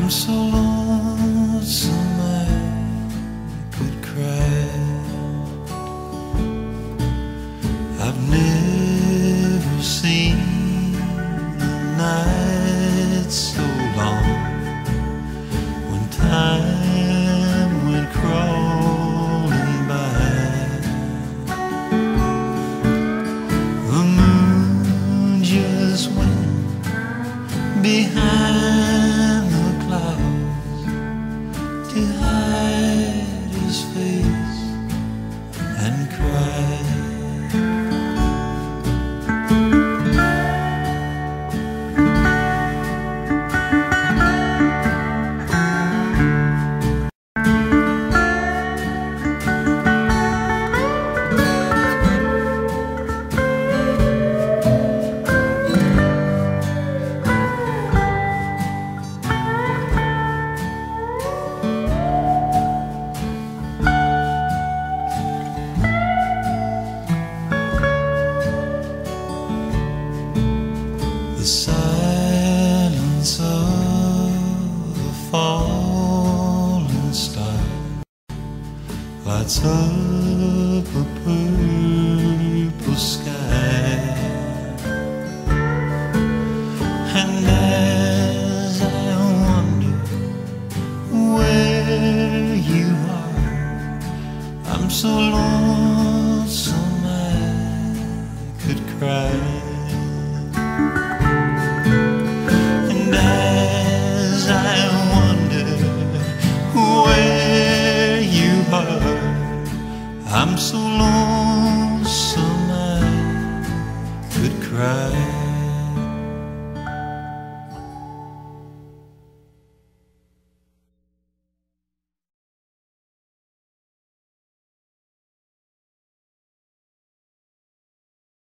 I'm so lonesome I could cry. I've never seen a night so long, when time went crawling by. The moon just went behind the clouds to hide his face and cry. The silence of a falling star lights up a purple sky, and as I wonder where you are, I'm so lonesome I could cry. I'm so lonesome I could cry.